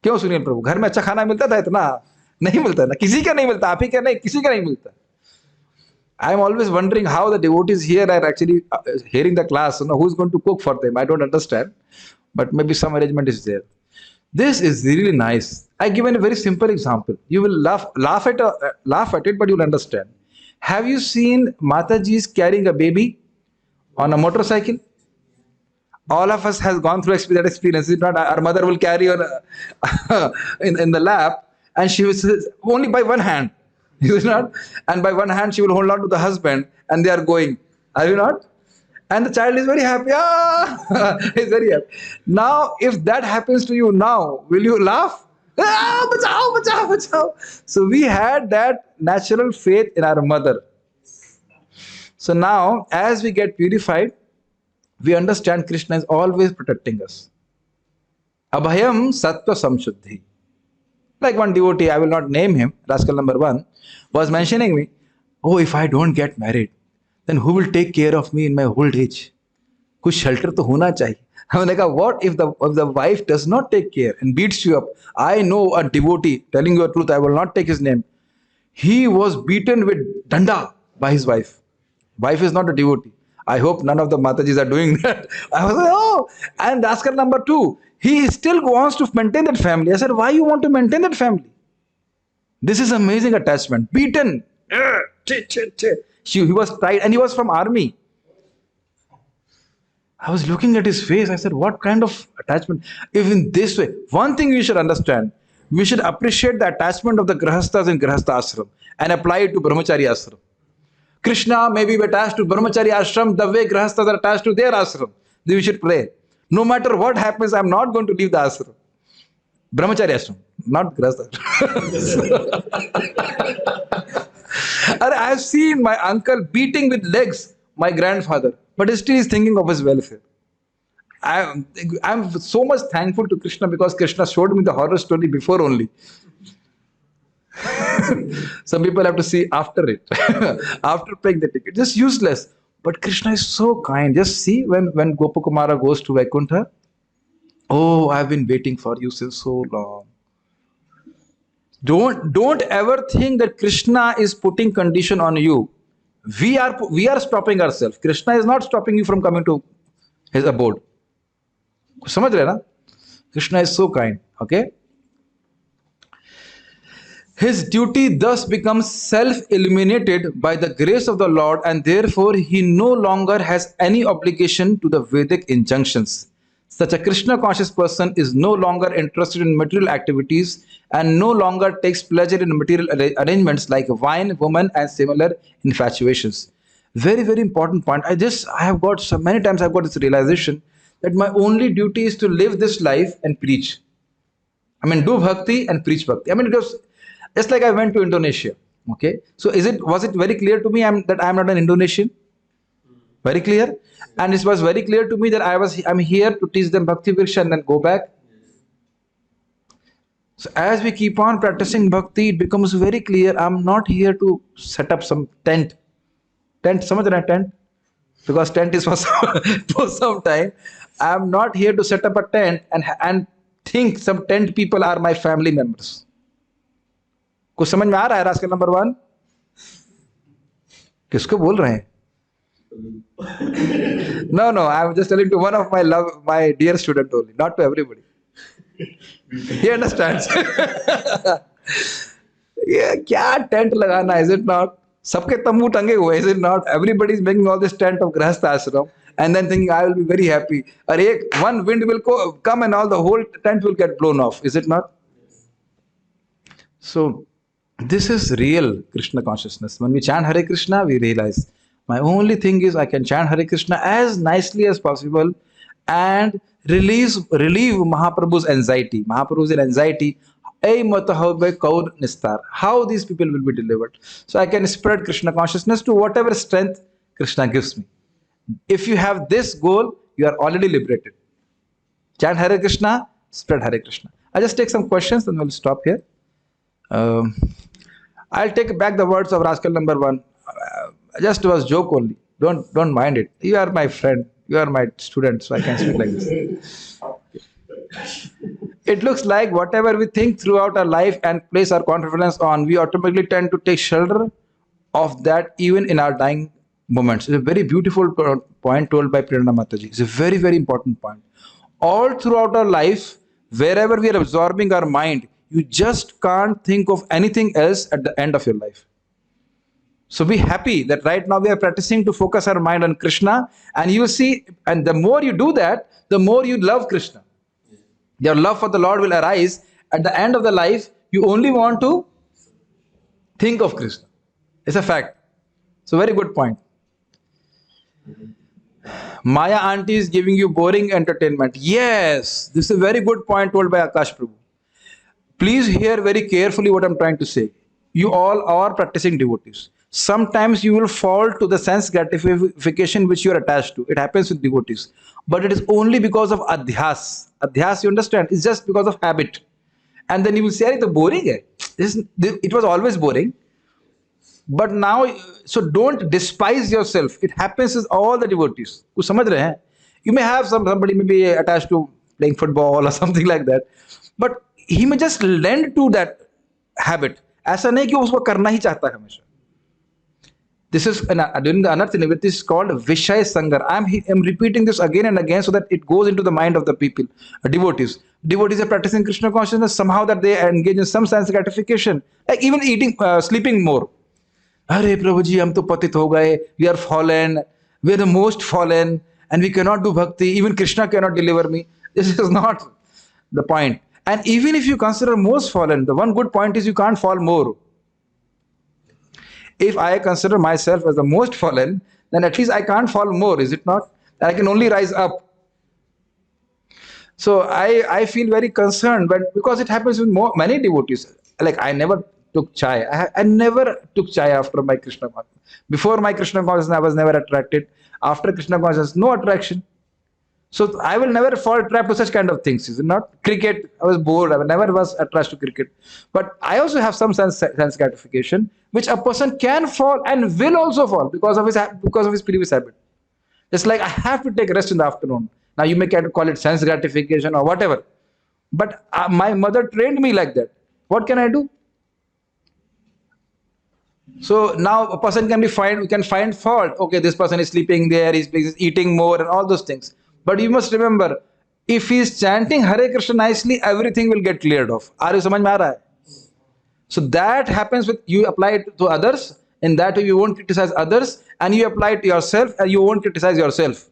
क्यों सुनिए प्रभु, घर में अच्छा खाना मिलता था इतना? नहीं मिलता ना, किसी का नहीं मिलता, आप ही का नहीं, किसी का नहीं मिलता. I am always wondering how the devotees here are actually hearing the class. Who's going to cook for them? I don't understand, but maybe some arrangement is there. This is really nice. I given a very simple example. You will laugh at it, but you'll understand. Have you seen Mataji's carrying a baby on a motorcycle? All of us has gone through that experience. It's not our mother will carry on in the lap, and she was only by one hand. Is it not? And by one hand she will hold on to the husband, and they are going. Are you not? And the child is very happy. He's very happy. Now, if that happens to you now, will you laugh? Bachao. So we had that natural faith in our mother. So now, as we get purified, we understand Krishna is always protecting us. Abhayam Sattva Samshuddhi. Like one devotee, I will not name him, rascal number one, was mentioning me, oh, if I don't get married, then who will take care of me in my old age? कुछ shelter तो होना चाहिए. हमने कहा, what if the wife does not take care and beats you up? I know a devotee, telling you the truth, I will not take his name. He was beaten with danda by his wife. Wife is not a devotee. I hope none of the Matajis are doing that. I was like, oh, and rascal number two, he still wants to maintain that family. I said, why you want to maintain that family? This is amazing attachment. Beaten. He was tied, and he was from army. I was looking at his face. I said, what kind of attachment? If in this way, one thing we should understand, we should appreciate the attachment of the Grahasthas in Grahastha Ashram and apply it to Brahmachari Ashram. Krishna may be attached to Brahmachari Ashram the way Grahasthas are attached to their ashram. We should pray. No matter what happens, I'm not going to leave the ashram. Brahmachari Ashram, not Grahastha. I have seen my uncle beating with legs my grandfather, but still he's thinking of his welfare. I'm so much thankful to Krishna because Krishna showed me the horror story before only. Some people have to see after it, after paying the ticket. Just useless. But Krishna is so kind. Just see when Gopakumara goes to Vaikuntha. Oh, I've been waiting for you since so long. Don't ever think that Krishna is putting condition on you. We are stopping ourselves. Krishna is not stopping you from coming to his abode. समझ रहे ना? Krishna is so kind. Okay. His duty thus becomes self-eliminated by the grace of the Lord, and therefore he no longer has any obligation to the Vedic injunctions. Such a Krishna conscious person is no longer interested in material activities and no longer takes pleasure in material arrangements like wine, woman, and similar infatuations. Very, very important point. I have got so many times I've got this realization that my only duty is to live this life and preach. I mean, do bhakti and preach bhakti. I mean, it was just like I went to Indonesia. Okay, so was it very clear to me that I am not an Indonesian? Very clear, and it was very clear to me that I'm here to teach them bhakti vriksha and then go back. So as we keep on practicing bhakti, it becomes very clear I'm not here to set up some tent. समझ रहे हैं tent? Because tent is for some time. I'm not here to set up a tent and think some tent people are my family members. कुछ समझ में आ रहा है rascal number 1? किसको बोल रहे हैं? No, I'm just telling to one of my dear student only, not to everybody. He understands. Yeah, क्या tent लगाना, is it not? सबके तंबू टंगे हुए, is it not? Everybody is making all this tent of Grahastha ashram and then thinking I will be very happy. Or one wind will come and all the whole tent will get blown off, is it not? So this is real Krishna consciousness. When we chant Hare Krishna, we realize my only thing is I can chant Hare Krishna as nicely as possible and relieve Mahaprabhu's anxiety. Mahaprabhu's anxiety. How these people will be delivered. So I can spread Krishna consciousness to whatever strength Krishna gives me. If you have this goal, you are already liberated. Chant Hare Krishna, spread Hare Krishna. I'll just take some questions and we'll stop here. I'll take back the words of Rascal number 1. Just was joke only. Don't mind it. You are my friend. You are my student, so I can speak like this. It looks like whatever we think throughout our life and place our confidence on, we automatically tend to take shelter of that even in our dying moments. It's a very beautiful point told by Prerna Mataji. It's a very, very important point. All throughout our life, wherever we are absorbing our mind, you just can't think of anything else at the end of your life. So be happy that right now we are practicing to focus our mind on Krishna, and you will see, and the more you do that, the more you love Krishna. Your love for the Lord will arise. At the end of the life, you only want to think of Krishna. It's a fact. So very good point. Maya auntie is giving you boring entertainment. Yes, this is a very good point told by Akash Prabhu. Please hear very carefully what I'm trying to say. You all are practicing devotees. Sometimes you will fall to the sense gratification which you are attached to. It happens with devotees. But it is only because of adhyas. Adhyas, you understand, is just because of habit. And then you will say, it's boring. It was always boring. But now, so don't despise yourself. It happens with all the devotees. You may have somebody may be attached to playing football or something like that. But he may just lend to that habit. ऐसा नहीं कि उसको करना ही चाहता है हमेशा. This is during the Anartha Nivritti is called Vishay Sangar. I'm repeating this again and again so that it goes into the mind of the people, devotees. Devotees are practicing Krishna consciousness somehow that they engage in some sense gratification, like even eating, sleeping more. Hare Prabhuji, hum to patit ho gaye. We are fallen. We are the most fallen, and we cannot do bhakti. Even Krishna cannot deliver me. This is not the point. And even if you consider most fallen, the one good point is you can't fall more. If I consider myself as the most fallen, then at least I can't fall more, is it not? I can only rise up. So I feel very concerned because it happens with many devotees. Like I never took chai. I never took chai after my Krishna consciousness. Before my Krishna consciousness, I was never attracted. After Krishna consciousness, no attraction. So I will never fall trap to such kind of things. Is it not? Cricket, I was bored. I never was attached to cricket. But I also have some sense gratification, which a person can fall and will also fall because of his previous habit. It's like I have to take rest in the afternoon. Now you may call it sense gratification or whatever. But my mother trained me like that. What can I do? So now a person can we can find fault. Okay, this person is sleeping there, he's eating more and all those things. But you must remember, if he is chanting Hare Krishna nicely, everything will get cleared off. Are you samajh mein aa raha hai? So that happens with you apply it to others. In that way, you won't criticize others, and you apply it to yourself, and you won't criticize yourself.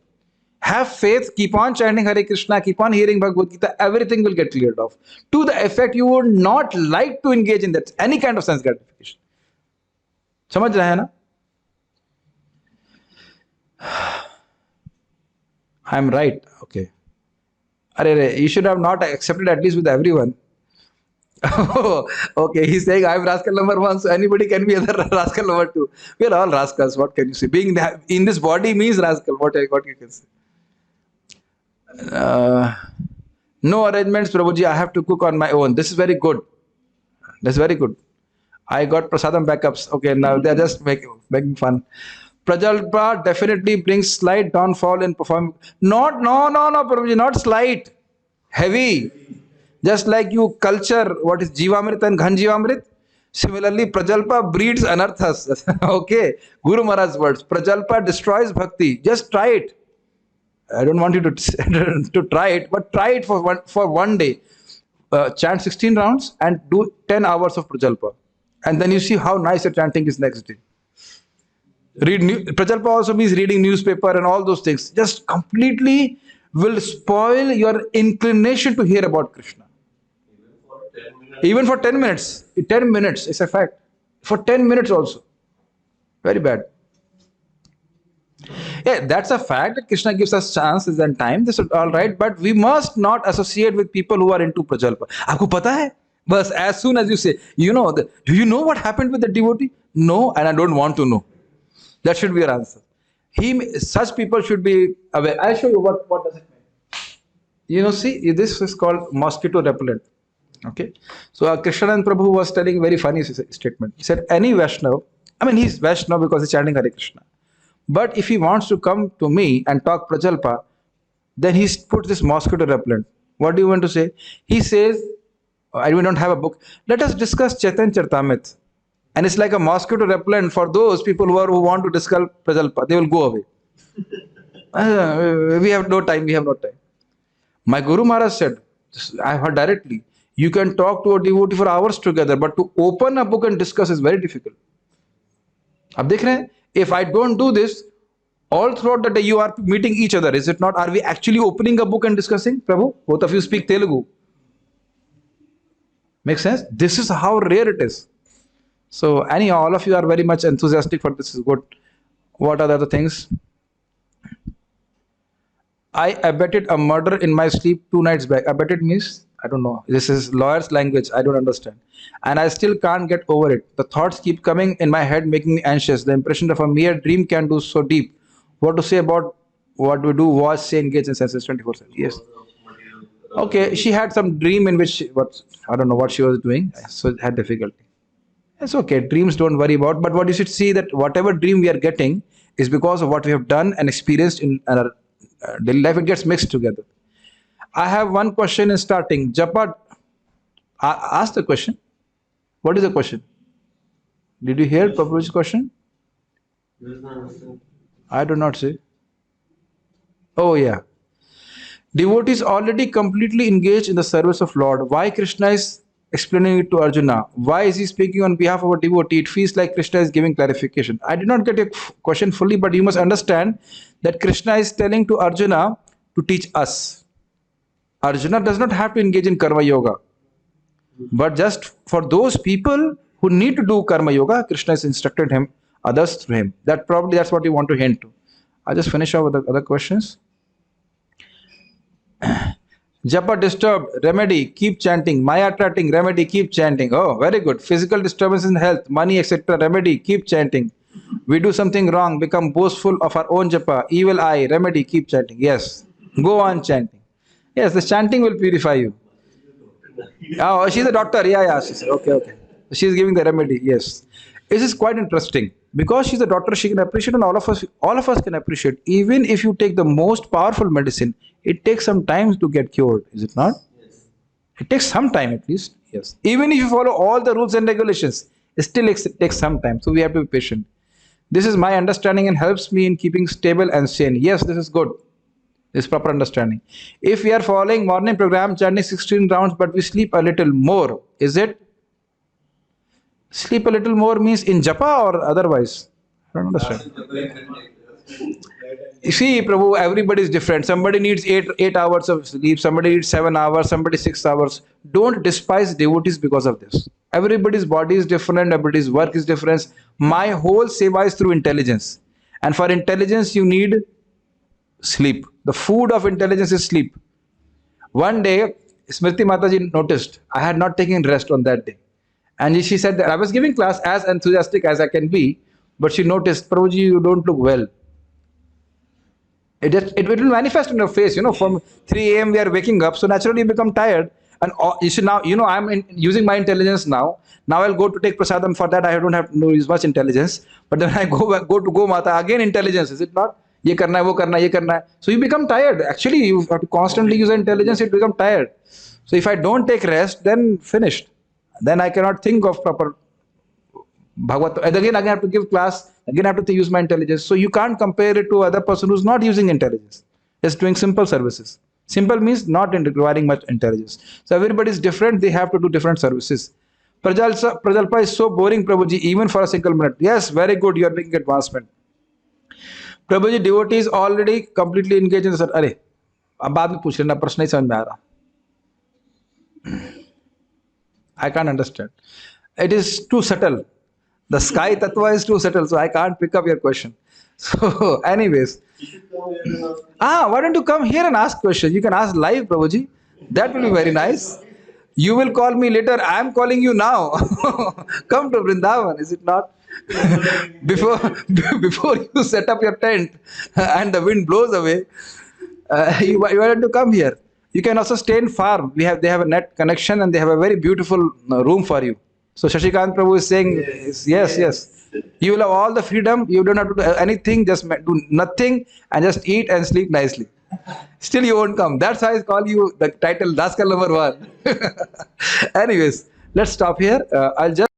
Have faith, keep on chanting Hare Krishna, keep on hearing Bhagavad Gita, everything will get cleared off. To the effect you would not like to engage in that, any kind of sense gratification. समझ रहे हैं ना? I'm right. Okay. You should have not accepted at least with everyone. Oh, okay. He's saying I'm rascal number one, so anybody can be other rascal number two. We are all rascals. What can you say? Being in this body means rascal. What you can say? No arrangements, Prabhuji. I have to cook on my own. This is very good. That's very good. I got prasadam backups. Okay, now they're just making fun. Prajalpa definitely brings slight downfall in performance. No, Prabhuji, not slight. Heavy. Just like you culture what is Jivamrit and Ghanjivamrit. Similarly, Prajalpa breeds anarthas. Okay. Guru Maharaj's words. Prajalpa destroys bhakti. Just try it. I don't want you to try it, but try it for one day. Chant 16 rounds and do 10 hours of Prajalpa. And then you see how nice your chanting is next day. Prajalpa also means reading newspaper and all those things. Just completely will spoil your inclination to hear about Krishna. Even for 10 minutes. 10 minutes is a fact. For 10 minutes also. Very bad. Yeah, that's a fact that Krishna gives us chances and time. This is all right, but we must not associate with people who are into Prajalpa. Aapko pata hai? But as soon as you say, do you know what happened with the devotee? No, and I don't want to know. That should be your answer. Such people should be aware. I'll show you what does it mean. See, this is called mosquito repellent. Okay. So Krishnanand Prabhu was telling a very funny statement. He said, any Vaishnav, he's Vaishnav because he's chanting Hare Krishna. But if he wants to come to me and talk Prajalpa, then he's put this mosquito repellent. What do you want to say? He says, I don't have a book. Let us discuss Chaitanya Charitamrita. And it's like a mosquito repellent for those people who want to discuss Prajalpa. They will go away. We have no time. My Guru Maharaj said, I heard directly, you can talk to a devotee for hours together, but to open a book and discuss is very difficult. Ab dekh rahe hain? If I don't do this, all throughout the day you are meeting each other, is it not? Are we actually opening a book and discussing? Prabhu, both of you speak Telugu. Make sense? This is how rare it is. So anyhow, all of you are very much enthusiastic for this. Is good. What are the other things? I abetted a murder in my sleep 2 nights back. Abetted means, I don't know. This is lawyer's language. I don't understand. And I still can't get over it. The thoughts keep coming in my head, making me anxious. The impression of a mere dream can do so deep. What to say about what we do, watch, say, engage in senses 24/7. Yes. Okay, she had some dream in which, I don't know what she was doing. So it had difficulty. It's okay. Dreams don't worry about. But what you should see that whatever dream we are getting is because of what we have done and experienced in our daily life. It gets mixed together. I have one question in starting. Japa, ask the question. What is the question? Did you hear Prabhuji's question? I do not say. Oh yeah. Devotees already completely engaged in the service of Lord. Why Krishna is explaining it to Arjuna? Why is he speaking on behalf of a devotee? It feels like Krishna is giving clarification. I did not get your question fully, but you must understand that Krishna is telling to Arjuna to teach us. Arjuna does not have to engage in karma yoga. But just for those people who need to do karma yoga, Krishna has instructed him, others through him. That's what you want to hint to. I'll just finish off with the other questions. Japa disturbed, remedy, keep chanting. Maya attracting, remedy, keep chanting. Oh, very good. Physical disturbance in health, money, etc. Remedy, keep chanting. We do something wrong, become boastful of our own japa. Evil eye, remedy, keep chanting. Yes. Go on chanting. Yes, the chanting will purify you. Oh, she's a doctor. Yeah. She said, okay. She's giving the remedy. Yes. This is quite interesting. Because she's a doctor, she can appreciate, and all of us can appreciate. Even if you take the most powerful medicine, it takes some time to get cured, is it not? It takes some time at least. Yes. Even if you follow all the rules and regulations, it takes some time. So we have to be patient. This is my understanding and helps me in keeping stable and sane. Yes, this is good. This is proper understanding. If we are following morning program, chanting 16 rounds, but we sleep a little more, is it? Sleep a little more means in japa or otherwise? I don't understand. You see, Prabhu, everybody is different. Somebody needs 8 hours of sleep, somebody needs 7 hours, somebody 6 hours. Don't despise devotees because of this. Everybody's body is different, everybody's work is different. My whole seva is through intelligence. And for intelligence, you need sleep. The food of intelligence is sleep. One day, Smriti Mataji noticed I had not taken rest on that day. And she said that I was giving class as enthusiastic as I can be, but she noticed, Prabhuji, you don't look well. It will manifest in your face, from 3 a.m. we are waking up, so naturally you become tired. And you should now, using my intelligence now. Now I'll go to take prasadam. For that I don't have to use much intelligence. But then I go to Go Mata, again intelligence, is it not? Ye karna hai, wo karna hai, ye karna hai. So you become tired. Actually, you have to constantly use intelligence, you become tired. So if I don't take rest, then finished. Then I cannot think of proper Bhagavad. And again I have to give class, again I have to use my intelligence. So you can't compare it to other person who's not using intelligence, just doing simple services. Simple means not requiring much intelligence. So everybody is different, they have to do different services. Prajalpa is so boring, Prabhuji, even for a single minute. Yes, very good, you are making advancement. Prabhuji, devotee is already completely engaged in the service. अरे अब बाद में पूछ लेना, प्रश्न नहीं समझ में आ रहा. I can't understand. It is too subtle. The sky tattva is too subtle, so I can't pick up your question. So, anyways. Why don't you come here and ask questions? You can ask live, Prabhuji. That will be very nice. You will call me later. I am calling you now. Come to Vrindavan, is it not? before you set up your tent and the wind blows away, you want to come here. You can also stay in farm. They have a net connection and they have a very beautiful room for you. So Shashikant Prabhu is saying, yes. You will have all the freedom. You don't have to do anything. Just do nothing and just eat and sleep nicely. Still you won't come. That's why I call you the title Daskal number 1. Anyways, let's stop here. I'll just